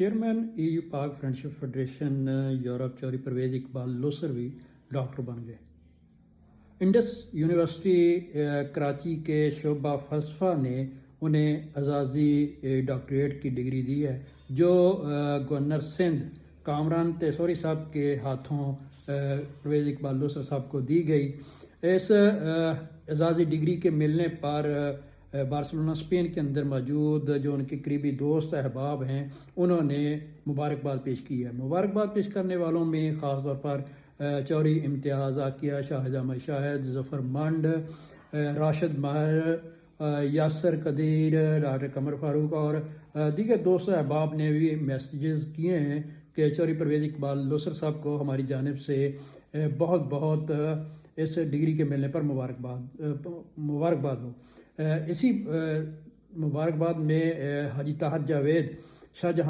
Chairman EU پاک friendship federation Europe چوری پرویز اقبال لوسر بھی ڈاکٹر بن گئے۔ انڈس یونیورسٹی کراچی کے شعبہ فلسفہ نے انہیں اعزازی ڈاکٹریٹ کی ڈگری دی ہے، جو گورنر سندھ کامران تیسوری صاحب کے ہاتھوں پرویز اقبال لوسر صاحب کو دی گئی۔ اس اعزازی ڈگری کے ملنے پر بارسلونا اسپین کے اندر موجود جو ان کے قریبی دوست احباب ہیں، انہوں نے مبارکباد پیش کی ہے۔ مبارکباد پیش کرنے والوں میں خاص طور پر چوری امتیاز، عاقیہ شاہ جامع شاہد، ظفر منڈ، راشد ماہر، یاسر قدیر، ڈاکٹر قمر فاروق اور دیگر دوست احباب نے بھی میسیجز کیے ہیں کہ چوری پرویز اقبال لوسر صاحب کو ہماری جانب سے بہت بہت اس ڈگری کے ملنے پر مبارکباد ہو۔ اسی مبارکباد میں حاجی طاہر جاوید، شاہ جہاں